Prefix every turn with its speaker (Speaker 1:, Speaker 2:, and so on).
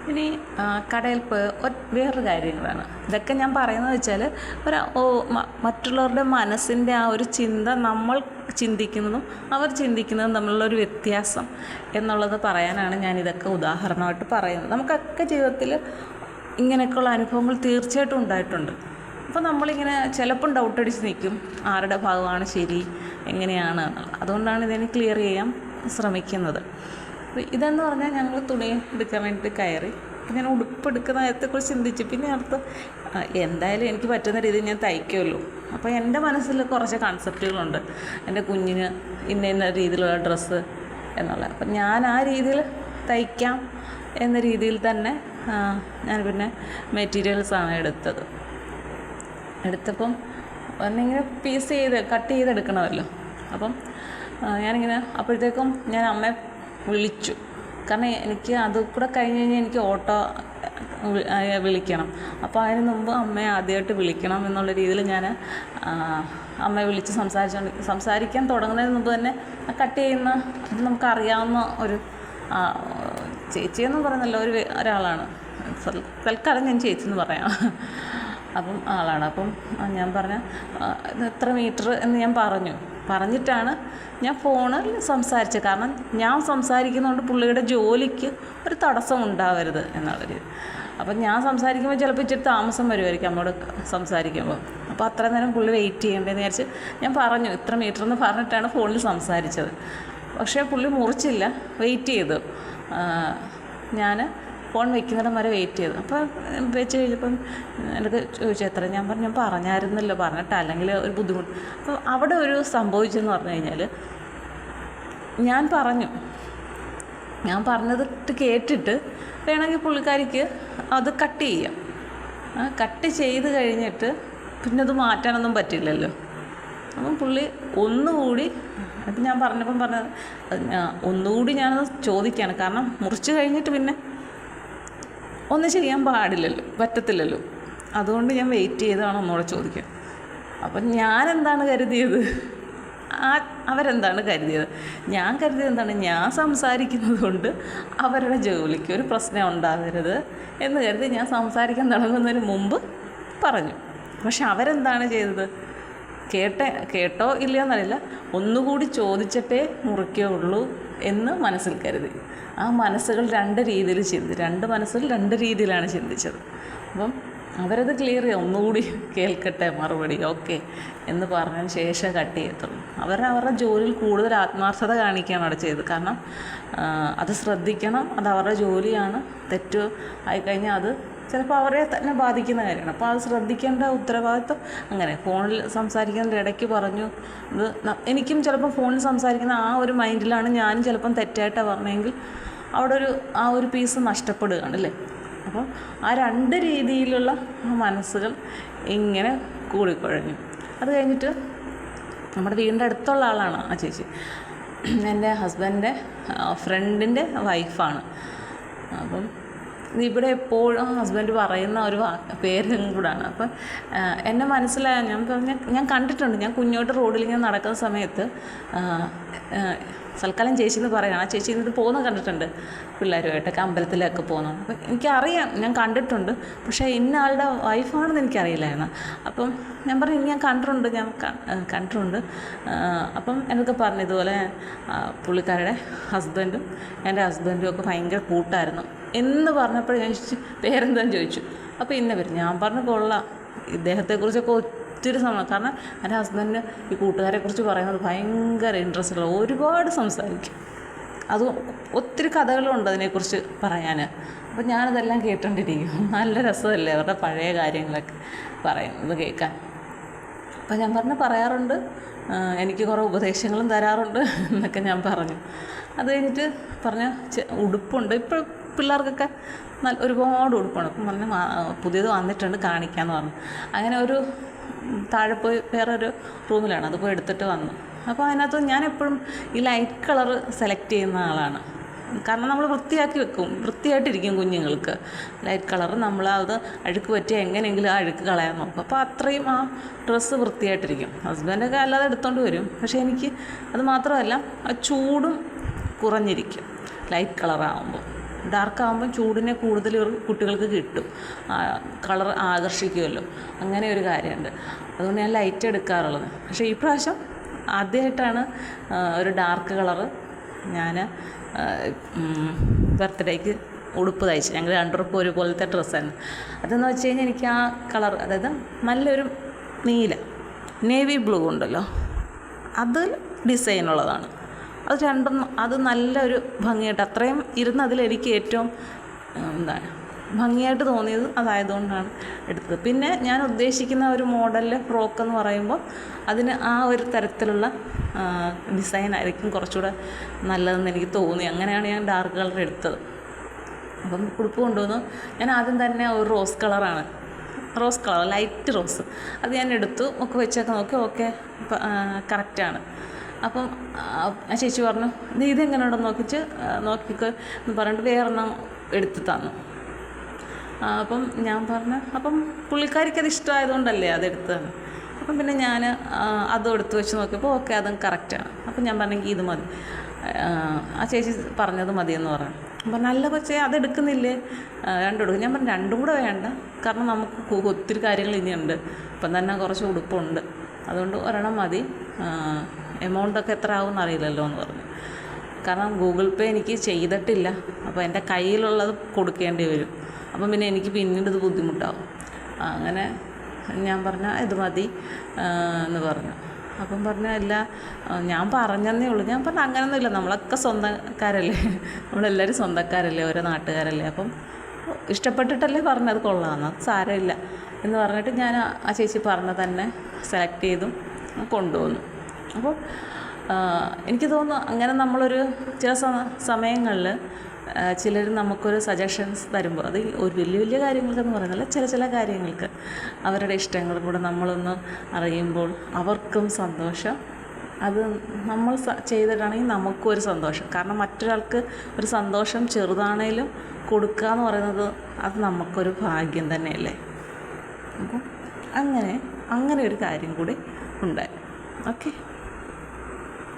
Speaker 1: ഇനി കടയിൽ പോയി വേറൊരു കാര്യങ്ങളാണ് ഇതൊക്കെ ഞാൻ പറയുന്നത് വെച്ചാൽ മറ്റുള്ളവരുടെ മനസ്സിൻ്റെ ആ ഒരു ചിന്ത നമ്മൾ ചിന്തിക്കുന്നതും അവർ ചിന്തിക്കുന്നതും തമ്മിലുള്ളൊരു വ്യത്യാസം എന്നുള്ളത് പറയാനാണ് ഞാൻ ഇതൊക്കെ ഉദാഹരണമായിട്ട് പറയുന്നത്. നമുക്കൊക്കെ ജീവിതത്തിൽ ഇങ്ങനെയൊക്കെയുള്ള അനുഭവങ്ങൾ തീർച്ചയായിട്ടും ഉണ്ടായിട്ടുണ്ട്. അപ്പോൾ നമ്മളിങ്ങനെ ചിലപ്പം ഡൗട്ടടിച്ച് നിൽക്കും, ആരുടെ ഭാഗമാണ് ശരി, എങ്ങനെയാണ് എന്നുള്ളത്. അതുകൊണ്ടാണ് ഇതിനെ ക്ലിയർ ചെയ്യാൻ ശ്രമിക്കുന്നത്. ഇതെന്ന് പറഞ്ഞാൽ ഞങ്ങൾ തുണി എടുക്കാൻ വേണ്ടിയിട്ട് കയറി. ഞാൻ ഉടുപ്പെടുക്കുന്ന കാര്യത്തെക്കുറിച്ച് ചിന്തിച്ചു. പിന്നെ അടുത്ത് എന്തായാലും എനിക്ക് പറ്റുന്ന രീതിയിൽ ഞാൻ തയ്ക്കുമല്ലോ. അപ്പോൾ എൻ്റെ മനസ്സിൽ കുറച്ച് കൺസെപ്റ്റുകളുണ്ട്, എൻ്റെ കുഞ്ഞിന് ഇന്ന രീതിയിലുള്ള ഡ്രസ്സ് എന്നുള്ളത്. അപ്പം ഞാൻ ആ രീതിയിൽ തയ്ക്കാം എന്ന രീതിയിൽ തന്നെ ഞാൻ പിന്നെ മെറ്റീരിയൽസാണ് എടുത്തപ്പം ഒന്നിങ്ങനെ കട്ട് ചെയ്തെടുക്കണമല്ലോ. അപ്പം ഞാനിങ്ങനെ അപ്പോഴത്തേക്കും ഞാൻ അമ്മയെ വിളിച്ചു. കാരണം എനിക്ക് അത് കൂടെ കഴിഞ്ഞ് കഴിഞ്ഞാൽ എനിക്ക് ഓട്ടോ വിളിക്കണം. അപ്പോൾ അതിന് മുമ്പ് അമ്മയെ ആദ്യമായിട്ട് വിളിക്കണം എന്നുള്ള രീതിയിൽ ഞാൻ അമ്മയെ വിളിച്ച് സംസാരിക്കാൻ തുടങ്ങുന്നതിന് മുമ്പ് തന്നെ കട്ട് ചെയ്യുന്ന അത് നമുക്കറിയാവുന്ന ഒരു ചേച്ചിയെന്ന് പറയുന്നല്ലോ ഒരാളാണ്. തൽക്കാലം ഞാൻ ചേച്ചിയെന്ന് പറയാം. അപ്പം ആളാണ്. അപ്പം ഞാൻ പറഞ്ഞ എത്ര മീറ്റർ എന്ന് ഞാൻ പറഞ്ഞിട്ടാണ് ഞാൻ ഫോണിൽ സംസാരിച്ചത്. കാരണം ഞാൻ സംസാരിക്കുന്നതുകൊണ്ട് പുള്ളിയുടെ ജോലിക്ക് ഒരു തടസ്സം ഉണ്ടാവരുത് എന്നുള്ള രീതി. അപ്പം ഞാൻ സംസാരിക്കുമ്പോൾ ചിലപ്പോൾ ഇച്ചിരി താമസം വരുമായിരിക്കും അമ്മയോട് സംസാരിക്കുമ്പോൾ. അപ്പോൾ അത്ര നേരം പുള്ളി വെയിറ്റ് ചെയ്യേണ്ടതെന്ന് വിചാരിച്ച് ഞാൻ പറഞ്ഞു ഇത്ര മീറ്റർ എന്ന് പറഞ്ഞിട്ടാണ് ഫോണിൽ സംസാരിച്ചത്. പക്ഷേ പുള്ളി മുറിച്ചില്ല, വെയിറ്റ് ചെയ്തു. ഞാൻ ഫോൺ വയ്ക്കുന്നിടം വരെ വെയിറ്റ് ചെയ്തു. അപ്പോൾ വെച്ച് കഴിഞ്ഞപ്പം എനിക്ക് ചോദിച്ചു എത്ര. ഞാൻ പറഞ്ഞായിരുന്നല്ലോ, പറഞ്ഞിട്ട് അല്ലെങ്കിൽ ഒരു ബുദ്ധിമുട്ട്. അപ്പോൾ അവിടെ ഒരു സംഭവിച്ചെന്ന് പറഞ്ഞു കഴിഞ്ഞാൽ ഞാൻ പറഞ്ഞതിട്ട് കേട്ടിട്ട് വേണമെങ്കിൽ പുള്ളിക്കാരിക്ക് അത് കട്ട് ചെയ്യാം. കട്ട് ചെയ്ത് കഴിഞ്ഞിട്ട് പിന്നെ അത് മാറ്റാനൊന്നും പറ്റില്ലല്ലോ. അപ്പം പുള്ളി ഒന്നുകൂടി അപ്പം ഞാൻ പറഞ്ഞത് ഒന്നുകൂടി ഞാനത് ചോദിക്കുകയാണ്. കാരണം മുറിച്ച് കഴിഞ്ഞിട്ട് പിന്നെ ഒന്നും ചെയ്യാൻ പറ്റത്തില്ലല്ലോ. അതുകൊണ്ട് ഞാൻ വെയിറ്റ് ചെയ്താണ് ഒന്നുകൂടെ ചോദിക്കുക. അപ്പം ഞാനെന്താണ് കരുതിയത്, അവരെന്താണ് കരുതിയത്? ഞാൻ കരുതിയത് എന്താണ്, ഞാൻ സംസാരിക്കുന്നത് കൊണ്ട് അവരുടെ ജോലിക്ക് ഒരു പ്രശ്നം ഉണ്ടാകരുത് എന്ന് കരുതി ഞാൻ സംസാരിക്കാൻ തുടങ്ങുന്നതിന് മുമ്പ് പറഞ്ഞു. പക്ഷെ അവരെന്താണ് ചെയ്തത്, കേട്ടോ ഇല്ലയോ എന്നറിയില്ല, ഒന്നുകൂടി ചോദിച്ചിട്ടേ മുറിക്കുകയുള്ളൂ എന്ന് മനസ്സിൽ കരുതി. ആ മനസ്സുകൾ രണ്ട് മനസ്സുകൾ രണ്ട് രീതിയിലാണ് ചിന്തിച്ചത്. അപ്പം അവരത് ക്ലിയർ ചെയ്യുക, ഒന്നുകൂടി കേൾക്കട്ടെ മറുപടി ഓക്കെ എന്ന് പറഞ്ഞതിന് ശേഷം കട്ട് ചെയ്യത്തുള്ളൂ. അവരുടെ ജോലിയിൽ കൂടുതൽ ആത്മാർത്ഥത കാണിക്കുകയാണ് അവിടെ ചെയ്തത്. കാരണം അത് ശ്രദ്ധിക്കണം, അത് അവരുടെ ജോലിയാണ്. തെറ്റ് ആയിക്കഴിഞ്ഞാൽ അത് ചിലപ്പോൾ അവരെ തന്നെ ബാധിക്കുന്ന കാര്യമാണ്. അപ്പോൾ അത് ശ്രദ്ധിക്കേണ്ട ഉത്തരവാദിത്വം. അങ്ങനെ ഫോണിൽ സംസാരിക്കുന്നതിൻ്റെ ഇടയ്ക്ക് പറഞ്ഞു. ഇത് എനിക്കും ചിലപ്പോൾ ഫോണിൽ സംസാരിക്കുന്ന ആ ഒരു മൈൻഡിലാണ് ഞാനും ചിലപ്പം തെറ്റായിട്ടാണ് പറഞ്ഞെങ്കിൽ അവിടെ ആ ഒരു പീസ് നഷ്ടപ്പെടുകയാണ് അല്ലേ. അപ്പം ആ രണ്ട് രീതിയിലുള്ള മനസ്സുകൾ ഇങ്ങനെ കൂടിക്കുഴഞ്ഞു. അത് കഴിഞ്ഞിട്ട് നമ്മുടെ വീടിൻ്റെ അടുത്തുള്ള ആളാണ് ആ ചേച്ചി, എൻ്റെ ഹസ്ബൻഡിൻ്റെ ഫ്രണ്ടിൻ്റെ വൈഫാണ്. അപ്പം ഇവിടെ എപ്പോഴും ഹസ്ബൻഡ് പറയുന്ന ഒരു പേരും കൂടാണ്. അപ്പം എന്നെ മനസ്സിലായ ഞാൻ കണ്ടിട്ടുണ്ട്. ഞാൻ കുഞ്ഞോട്ട് റോഡിലിങ്ങനെ നടക്കുന്ന സമയത്ത് തൽക്കാലം ചേച്ചി എന്ന് പറയുകയാണ്. ആ ചേച്ചി ഇത് പോകുന്നത് കണ്ടിട്ടുണ്ട്, പിള്ളേരുമായിട്ടൊക്കെ അമ്പലത്തിലൊക്കെ പോകുന്നു. അപ്പം എനിക്കറിയാം, ഞാൻ കണ്ടിട്ടുണ്ട്. പക്ഷേ ഇന്ന ആളുടെ വൈഫാണെന്ന് എനിക്കറിയില്ലായിരുന്നു. അപ്പം ഞാൻ പറഞ്ഞു ഞാൻ കണ്ടിട്ടുണ്ട്. അപ്പം എന്നൊക്കെ പറഞ്ഞു ഇതുപോലെ പുള്ളിക്കാരുടെ ഹസ്ബൻഡും എൻ്റെ ഹസ്ബൻഡും ഒക്കെ ഭയങ്കര കൂട്ടായിരുന്നു എന്ന് പറഞ്ഞപ്പോൾ ഞാൻ പേരെന്താന്ന് ചോദിച്ചു. അപ്പോൾ ഇന്ന പേര് ഞാൻ പറഞ്ഞു കൊള്ളാം, ഇദ്ദേഹത്തെക്കുറിച്ചൊക്കെ ഒത്തിരി കാരണം എൻ്റെ ഹസ്ബൻഡിന് ഈ കൂട്ടുകാരെക്കുറിച്ച് പറയുന്നത് ഭയങ്കര ഇൻട്രസ്റ്റ്, ഒരുപാട് സംസാരിക്കും. അത് ഒത്തിരി കഥകളുണ്ട് അതിനെക്കുറിച്ച് പറയാൻ. അപ്പോൾ ഞാനതെല്ലാം കേട്ടോണ്ടിരിക്കും. നല്ല രസമല്ലേ അവരുടെ പഴയ കാര്യങ്ങളൊക്കെ പറയുന്നത് കേൾക്കാൻ. അപ്പോൾ ഞാൻ പറയാറുണ്ട്, എനിക്ക് കുറേ ഉപദേശങ്ങളും തരാറുണ്ട് എന്നൊക്കെ ഞാൻ പറഞ്ഞു. അത് കഴിഞ്ഞിട്ട് ഉടുപ്പുണ്ട് ഇപ്പോൾ പിള്ളേർക്കൊക്കെ ഒരുപാട് ഉടുപ്പാണ്. അപ്പം പുതിയത് വന്നിട്ടുണ്ട് കാണിക്കാമെന്ന് പറഞ്ഞു. അങ്ങനെ ഒരു താഴെ പോയി വേറൊരു റൂമിലാണ്, അത് പോയി എടുത്തിട്ട് വന്നു. അപ്പോൾ അതിനകത്ത് ഞാൻ എപ്പോഴും ഈ ലൈറ്റ് കളർ സെലക്ട് ചെയ്യുന്ന ആളാണ്. കാരണം നമ്മൾ വൃത്തിയായിട്ടിരിക്കും കുഞ്ഞുങ്ങൾക്ക്. ലൈറ്റ് കളർ നമ്മളത് അഴുക്ക് പറ്റി എങ്ങനെയെങ്കിലും ആ അഴുക്ക് കളയാൻ നോക്കും. അപ്പോൾ അത്രയും ആ ഡ്രസ്സ് വൃത്തിയായിട്ടിരിക്കും. ഹസ്ബൻഡൊക്കെ അല്ലാതെ എടുത്തുകൊണ്ട് വരും. പക്ഷേ എനിക്ക് അത് മാത്രമല്ല, ആ ചൂടും കുറഞ്ഞിരിക്കും ലൈറ്റ് കളറാകുമ്പോൾ. ഡാർക്കാകുമ്പം ചൂടിനെ കൂടുതൽ കുട്ടികൾക്ക് കിട്ടും, കളർ ആകർഷിക്കുമല്ലോ, അങ്ങനെ ഒരു കാര്യമുണ്ട്. അതുകൊണ്ട് ഞാൻ ലൈറ്റ് എടുക്കാറുള്ളത്. പക്ഷേ ഈ പ്രാവശ്യം ആദ്യമായിട്ടാണ് ഒരു ഡാർക്ക് കളറ് ഞാൻ ബർത്ത്ഡേക്ക് ഉടുപ്പ് തയ്ച്ച്. ഞങ്ങൾ രണ്ടുപേർക്കും ഒരുപോലത്തെ ഡ്രസ്സായിരുന്നു. അതെന്ന് വെച്ച് കഴിഞ്ഞാൽ എനിക്ക് ആ കളർ, അതായത് നല്ലൊരു നീല നേവി ബ്ലൂ ഉണ്ടല്ലോ, അത് ഡിസൈനുള്ളതാണ്. അത് രണ്ടും അത് നല്ലൊരു ഭംഗിയായിട്ട് അത്രയും അതിലെനിക്ക് ഏറ്റവും എന്താണ് ഭംഗിയായിട്ട് തോന്നിയത് അതായതുകൊണ്ടാണ് എടുത്തത്. പിന്നെ ഞാൻ ഉദ്ദേശിക്കുന്ന ഒരു മോഡലിലെ ഫ്രോക്ക് എന്ന് പറയുമ്പോൾ അതിന് ആ ഒരു തരത്തിലുള്ള ഡിസൈൻ ആയിരിക്കും കുറച്ചുകൂടെ നല്ലതെന്ന് എനിക്ക് തോന്നി. അങ്ങനെയാണ് ഞാൻ ഡാർക്ക് കളർ എടുത്തത്. അപ്പം ഉടുപ്പ് കൊണ്ടുവന്നു. ഞാൻ ആദ്യം തന്നെ ഒരു റോസ് കളർ, ലൈറ്റ് റോസ്, അത് ഞാൻ എടുത്തു. ഒക്കെ വെച്ചൊക്കെ നോക്കി, ഓക്കെ കറക്റ്റാണ്. അപ്പം ആ ചേച്ചി പറഞ്ഞു, ഇതെങ്ങനെ ഉണ്ടെന്ന് നോക്കിക്കോ എന്ന് പറഞ്ഞിട്ട് വേറെണ്ണം എടുത്ത് തന്നു. അപ്പം ഞാൻ പറഞ്ഞു, അപ്പം പുള്ളിക്കാരിക്കത് ഇഷ്ടമായതുകൊണ്ടല്ലേ അതെടുത്തത്. അപ്പം പിന്നെ ഞാൻ അതും എടുത്ത് വെച്ച് നോക്കിയപ്പോൾ ഓക്കെ അതും കറക്റ്റാണ്. അപ്പം ഞാൻ പറഞ്ഞെങ്കിൽ ഇത് മതി, ആ ചേച്ചി പറഞ്ഞത് മതിയെന്ന് പറഞ്ഞു. അപ്പം നല്ല കൊച്ചേ അതെടുക്കുന്നില്ലേ, രണ്ടും എടുക്കും. ഞാൻ പറഞ്ഞു രണ്ടും കൂടെ വേണ്ട, കാരണം നമുക്ക് ഒത്തിരി കാര്യങ്ങൾ ഇനിയുണ്ട്, ഇപ്പം തന്നെ കുറച്ച് ഉടുപ്പുണ്ട്, അതുകൊണ്ട് ഒരെണ്ണം മതി, എമൗണ്ടൊക്കെ എത്ര ആവും എന്നറിയില്ലല്ലോ എന്ന് പറഞ്ഞു. കാരണം ഗൂഗിൾ പേ എനിക്ക് ചെയ്തിട്ടില്ല, അപ്പോൾ എൻ്റെ കയ്യിലുള്ളത് കൊടുക്കേണ്ടി വരും. അപ്പം പിന്നെ എനിക്ക് പിന്നീട് ഇത് ബുദ്ധിമുട്ടാവും. അങ്ങനെ ഞാൻ പറഞ്ഞ ഇത് മതി എന്ന് പറഞ്ഞു. അപ്പം പറഞ്ഞ ഇല്ല, ഞാൻ പറഞ്ഞതേ ഉള്ളൂ. ഞാൻ പറഞ്ഞു അങ്ങനെയൊന്നുമില്ല, നമ്മളൊക്കെ സ്വന്തക്കാരല്ലേ, നമ്മളെല്ലാവരും സ്വന്തക്കാരല്ലേ, ഓരോ നാട്ടുകാരല്ലേ, അപ്പം ഇഷ്ടപ്പെട്ടിട്ടല്ലേ പറഞ്ഞത്, കൊള്ളാമെന്ന്, അത് സാരമില്ല എന്ന് പറഞ്ഞിട്ട് ഞാൻ ആ ചേച്ചി പറഞ്ഞ തന്നെ സെലക്ട് ചെയ്തും കൊണ്ടുവന്നു. അപ്പോൾ എനിക്ക് തോന്നുന്നു അങ്ങനെ നമ്മളൊരു ചില സമയങ്ങളിൽ ചിലർ നമുക്കൊരു സജഷൻസ് തരുമ്പോൾ, അത് ഒരു വലിയ കാര്യങ്ങൾക്കെന്ന് പറയുന്നില്ല, ചില കാര്യങ്ങൾക്ക് അവരുടെ ഇഷ്ടങ്ങളും കൂടെ നമ്മളൊന്ന് അറിയുമ്പോൾ അവർക്കും സന്തോഷം, അത് നമ്മൾ ചെയ്തിട്ടാണെങ്കിൽ നമുക്കും ഒരു സന്തോഷം. കാരണം മറ്റൊരാൾക്ക് ഒരു സന്തോഷം ചെറുതാണേലും കൊടുക്കുക എന്ന് പറയുന്നത് അത് നമുക്കൊരു ഭാഗ്യം തന്നെയല്ലേ. അപ്പം അങ്ങനെ ഒരു കാര്യം കൂടി ഉണ്ടായി. ഓക്കെ.